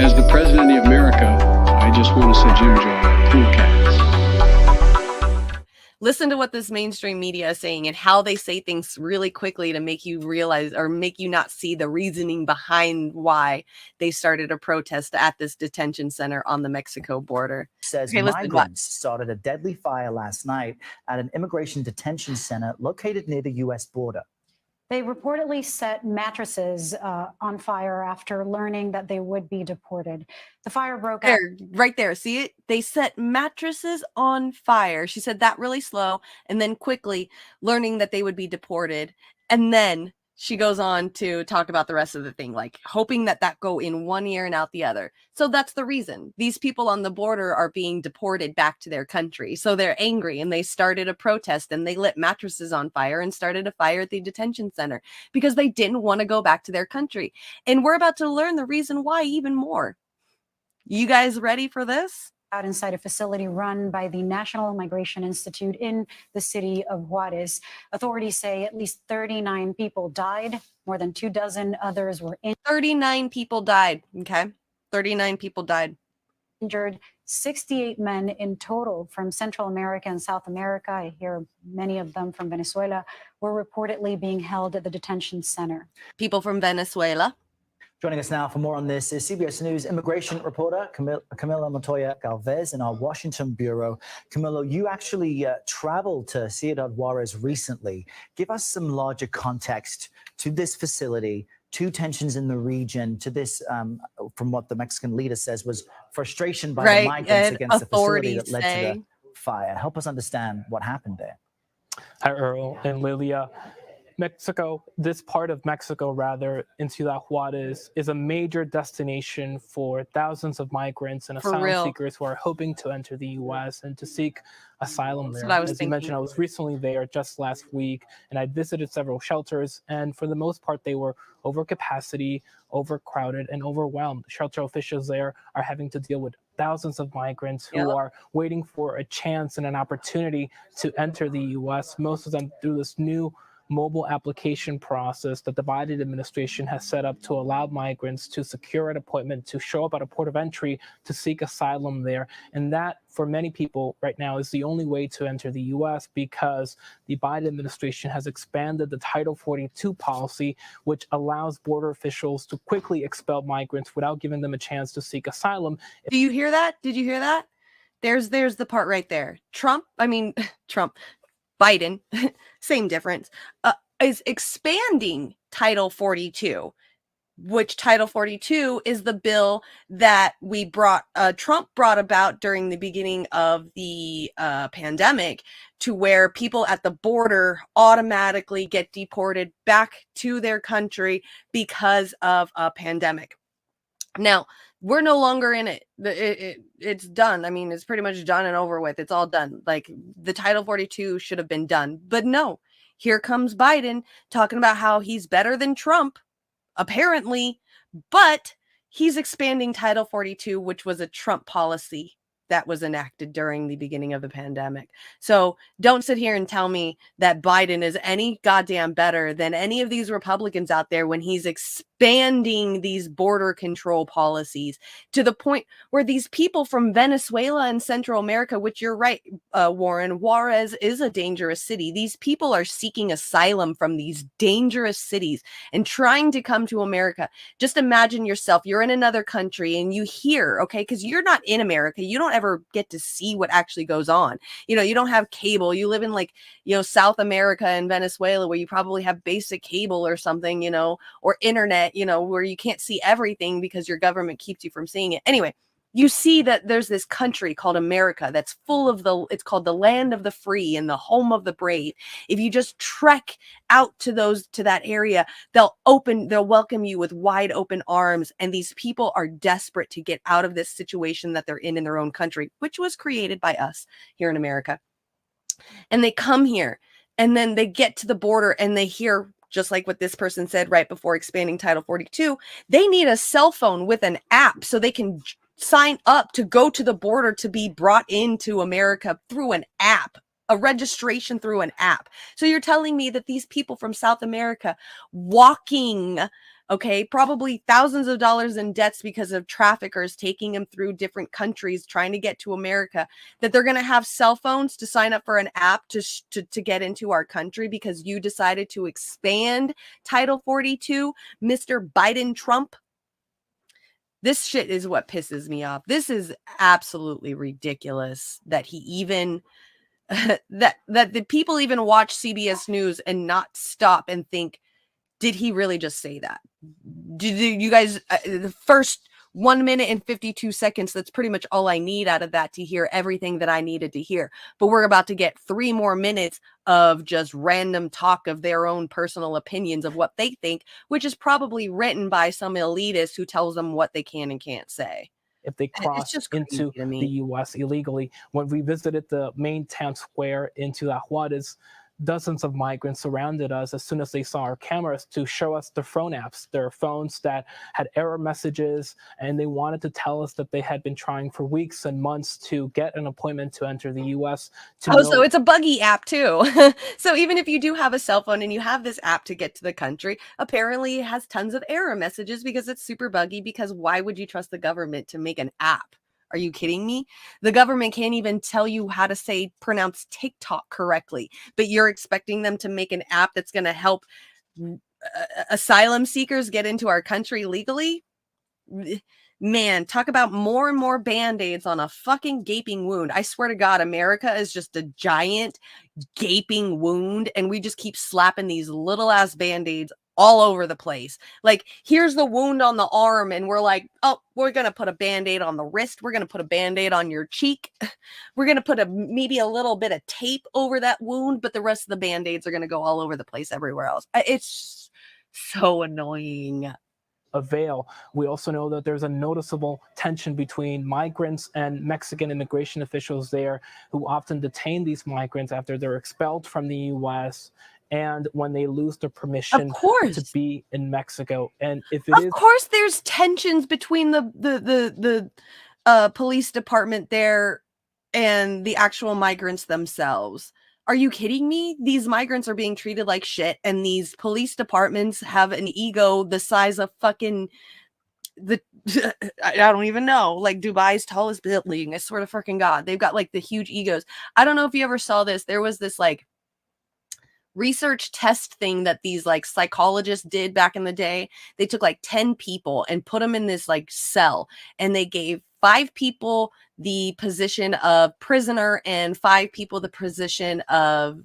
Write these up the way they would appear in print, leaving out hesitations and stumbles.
As the President of America, I just want to say, Jim Joy, cool cats. Listen to what this mainstream media is saying and how they say things really quickly to make you realize or make you not see the reasoning behind why they started a protest at this detention center on the Mexico border. Says migrants started a deadly fire last night at an immigration detention center located near the U.S. border. They reportedly set mattresses on fire after learning that they would be deported. The fire broke out. Right there. See it? They set mattresses on fire. She said that really slow and then quickly, learning that they would be deported. And then she goes on to talk about the rest of the thing, like hoping that go in one ear and out the other. So that's the reason. These people on the border are being deported back to their country. So they're angry and they started a protest and they lit mattresses on fire and started a fire at the detention center because they didn't want to go back to their country. And we're about to learn the reason why even more. You guys ready for this? Out inside a facility run by the National Migration Institute in the city of Juarez. Authorities say at least 39 people died. More than 24 others were injured. 39 people died. Okay. 39 people died. Injured. 68 men in total from Central America and South America. I hear many of them from Venezuela were reportedly being held at the detention center. People from Venezuela. Joining us now for more on this is CBS News immigration reporter Camila Montoya Galvez in our Washington bureau. Camilo, you actually traveled to Ciudad Juarez recently. Give us some larger context to this facility, to tensions in the region, to this, from what the Mexican leader says, was frustration by the migrants against the facility that led to the fire. Help us understand what happened there. Hi, Earl and Lilia. Mexico, this part of Mexico, rather, in Ciudad Juarez, is a major destination for thousands of migrants and asylum seekers who are hoping to enter the U.S. and to seek asylum there. As you mentioned, I was recently there just last week, and I visited several shelters, and for the most part, they were over capacity, overcrowded, and overwhelmed. Shelter officials there are having to deal with thousands of migrants who are waiting for a chance and an opportunity to enter the U.S., most of them through this new mobile application process that the Biden administration has set up to allow migrants to secure an appointment, to show up at a port of entry, to seek asylum there. And that, for many people right now, is the only way to enter the U.S. because the Biden administration has expanded the Title 42 policy, which allows border officials to quickly expel migrants without giving them a chance to seek asylum. Do you hear that? Did you hear that? There's the part right there. Biden, same difference, is expanding Title 42, which Title 42 is the bill that Trump brought about during the beginning of the pandemic, to where people at the border automatically get deported back to their country because of a pandemic. Now, we're no longer in it. It's done. I mean, it's pretty much done and over with. It's all done. Like, the Title 42 should have been done. But no, here comes Biden talking about how he's better than Trump, apparently, but he's expanding Title 42, which was a Trump policy that was enacted during the beginning of the pandemic. So don't sit here and tell me that Biden is any goddamn better than any of these Republicans out there when he's expanding these border control policies to the point where these people from Venezuela and Central America, which you're right, Warren, Juarez is a dangerous city. These people are seeking asylum from these dangerous cities and trying to come to America. Just imagine yourself, you're in another country and you hear, okay, because you're not in America, you don't ever get to see what actually goes on. You know, you don't have cable. You live in, like, you know, South America and Venezuela, where you probably have basic cable or something, you know, or internet, you know, where you can't see everything because your government keeps you from seeing it. Anyway, you see that there's this country called America that's full of it's called the land of the free and the home of the brave. If you just trek out to that area, they'll welcome you with wide open arms. And these people are desperate to get out of this situation that they're in their own country, which was created by us here in America. And they come here and then they get to the border and they hear, just like what this person said right before expanding Title 42, they need a cell phone with an app so they can sign up to go to the border to be brought into America through an app, a registration through an app. So you're telling me that these people from South America walking Okay, probably thousands of dollars in debts because of traffickers taking them through different countries trying to get to America, that they're going to have cell phones to sign up for an app to get into our country because you decided to expand Title 42, Mr. Biden Trump. This shit is what pisses me off. This is absolutely ridiculous that he even that the people even watch CBS News and not stop and think, did he really just say that? Did you guys, the first 1 minute and 52 seconds, that's pretty much all I need out of that to hear everything that I needed to hear. But we're about to get 3 more minutes of just random talk of their own personal opinions of what they think, which is probably written by some elitist who tells them what they can and can't say. If they cross into the U.S. illegally. When we visited the main town square in Ciudad Juarez, dozens of migrants surrounded us as soon as they saw our cameras to show us their phone apps, their phones that had error messages, and they wanted to tell us that they had been trying for weeks and months to get an appointment to enter the U.S. So it's a buggy app too. So even if you do have a cell phone and you have this app to get to the country, apparently it has tons of error messages because it's super buggy, because why would you trust the government to make an app? Are you kidding me? The government can't even tell you how to pronounce TikTok correctly, but you're expecting them to make an app that's going to help asylum seekers get into our country legally? Man, talk about more and more Band-Aids on a fucking gaping wound. I swear to God, America is just a giant gaping wound, and we just keep slapping these little ass Band-Aids all over the place. Like, here's the wound on the arm, and we're like, oh, we're going to put a Band-Aid on the wrist. We're going to put a Band-Aid on your cheek. We're going to put maybe a little bit of tape over that wound, but the rest of the Band-Aids are going to go all over the place everywhere else. It's so annoying. Avail. We also know that there's a noticeable tension between migrants and Mexican immigration officials there, who often detain these migrants after they're expelled from the U.S. and when they lose their permission to be in Mexico. And if it of course there's tensions between the police department there and the actual migrants themselves. Are you kidding me? These migrants are being treated like shit, and these police departments have an ego the size of fucking I don't even know, like Dubai's tallest building. I swear to freaking God, they've got like the huge egos. I don't know if you ever saw this. There was this like research test thing that these like psychologists did back in the day. They took like 10 people and put them in this like cell, and they gave 5 people the position of prisoner and 5 people the position of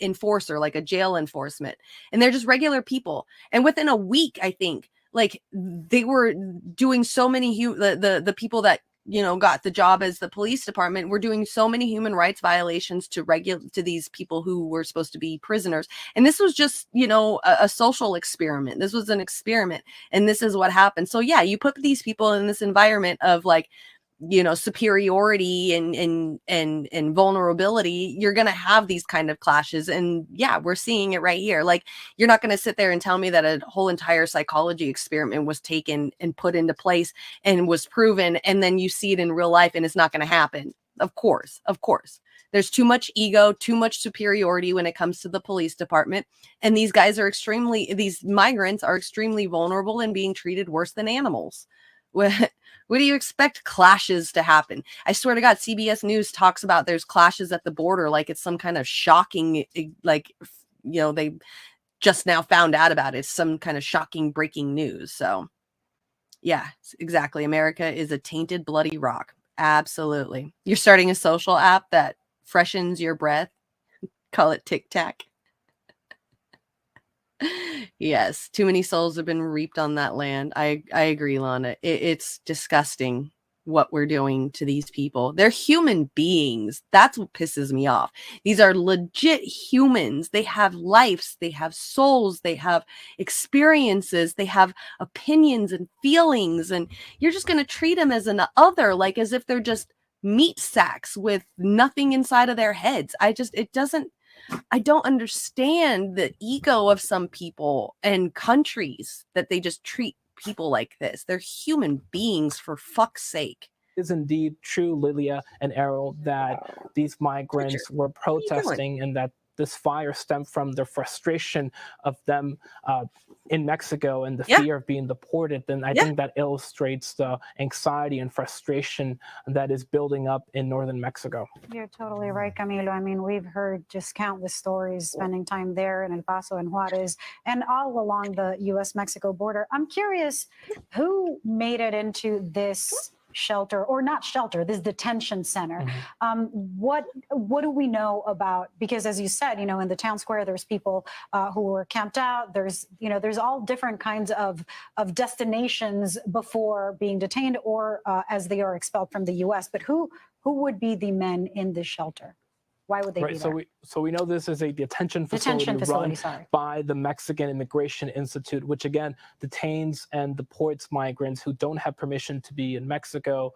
enforcer, like a jail enforcement. And they're just regular people. And within a week, I think, like, they were doing so many the people that, you know, got the job as the police department were doing so many human rights violations to these people who were supposed to be prisoners. And this was just, you know, a social experiment. This was an experiment, and this is what happened. So yeah, you put these people in this environment of like, you know, superiority and vulnerability, you're going to have these kind of clashes. And yeah, we're seeing it right here. Like, you're not going to sit there and tell me that a whole entire psychology experiment was taken and put into place and was proven, and then you see it in real life and it's not going to happen. Of course. There's too much ego, too much superiority when it comes to the police department. And these migrants are extremely vulnerable and being treated worse than animals. What do you expect clashes to happen? I swear to God, CBS News talks about there's clashes at the border like it's some kind of shocking, like, you know, they just now found out about it. It's some kind of shocking breaking news. So yeah, exactly. America is a tainted, bloody rock. Absolutely. You're starting a social app that freshens your breath. Call it Tic Tac. Yes, too many souls have been reaped on that land. I agree, Lana. It's disgusting what we're doing to these people. They're human beings. That's what pisses me off. These are legit humans. They have lives. They have souls. They have experiences. They have opinions and feelings. And you're just going to treat them as an other, like as if they're just meat sacks with nothing inside of their heads. I don't understand the ego of some people and countries that they just treat people like this. They're human beings, for fuck's sake. It is indeed true, Lilia and Errol, that these migrants were protesting and that this fire stemmed from the frustration of them in Mexico and the fear of being deported, then I think that illustrates the anxiety and frustration that is building up in northern Mexico. You're totally right, Camilo. I mean, we've heard just countless stories spending time there in El Paso and Juarez and all along the U.S.-Mexico border. I'm curious, who made it into this shelter, or not shelter, this detention center? What do we know about, because as you said, you know, in the town square, there's people who were camped out. There's all different kinds of destinations before being detained or as they are expelled from the U.S. But who would be the men in this shelter? Why would they be there? So we know this is a detention facility run by the Mexican Immigration Institute, which again detains and deports migrants who don't have permission to be in Mexico.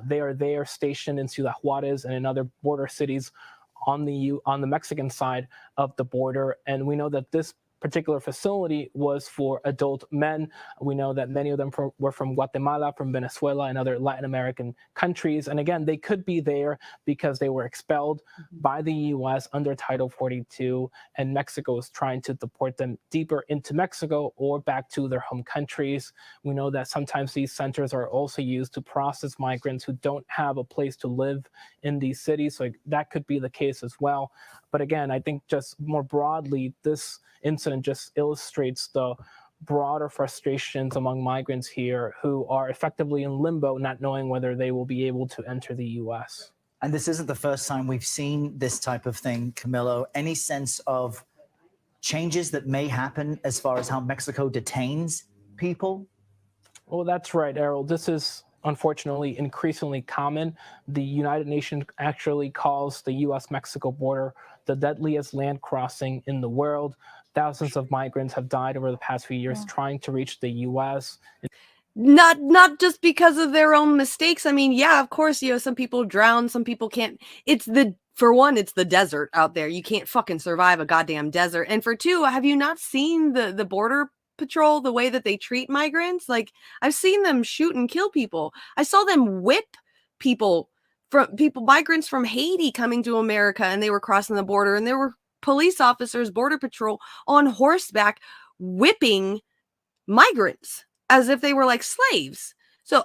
They are there stationed in Ciudad Juarez and in other border cities on the Mexican side of the border. And we know that this particular facility was for adult men. We know that many of them were from Guatemala, from Venezuela, and other Latin American countries. And again, they could be there because they were expelled by the U.S. under Title 42, and Mexico is trying to deport them deeper into Mexico or back to their home countries. We know that sometimes these centers are also used to process migrants who don't have a place to live in these cities. So that could be the case as well. But again, I think just more broadly, this incident just illustrates the broader frustrations among migrants here who are effectively in limbo, not knowing whether they will be able to enter the U.S. And this isn't the first time we've seen this type of thing, Camilo. Any sense of changes that may happen as far as how Mexico detains people? Well, that's right, Errol. This is unfortunately increasingly common. The United Nations actually calls the U.S.-Mexico border the deadliest land crossing in the world. Thousands of migrants have died over the past few years trying to reach the U.S. Not just because of their own mistakes. I mean, yeah, of course, you know, some people drown, some people can't. For one, it's the desert out there. You can't fucking survive a goddamn desert. And for two, have you not seen the border patrol, the way that they treat migrants? Like, I've seen them shoot and kill people. I saw them whip migrants from Haiti coming to America, and they were crossing the border, and there were police officers, border patrol on horseback whipping migrants as if they were like slaves. So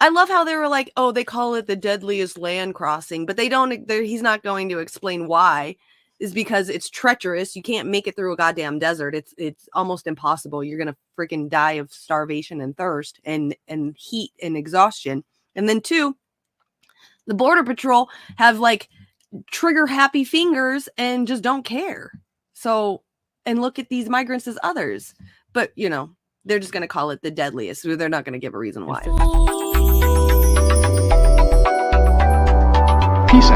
I love how they were like, oh, they call it the deadliest land crossing, but he's not going to explain why. Is because it's treacherous. You can't make it through a goddamn desert. It's almost impossible. You're gonna freaking die of starvation and thirst and heat and exhaustion. And then two, the border patrol have like trigger happy fingers and just don't care. So, and look at these migrants as others, but you know, they're just gonna call it the deadliest. They're not gonna give a reason why. Peace out.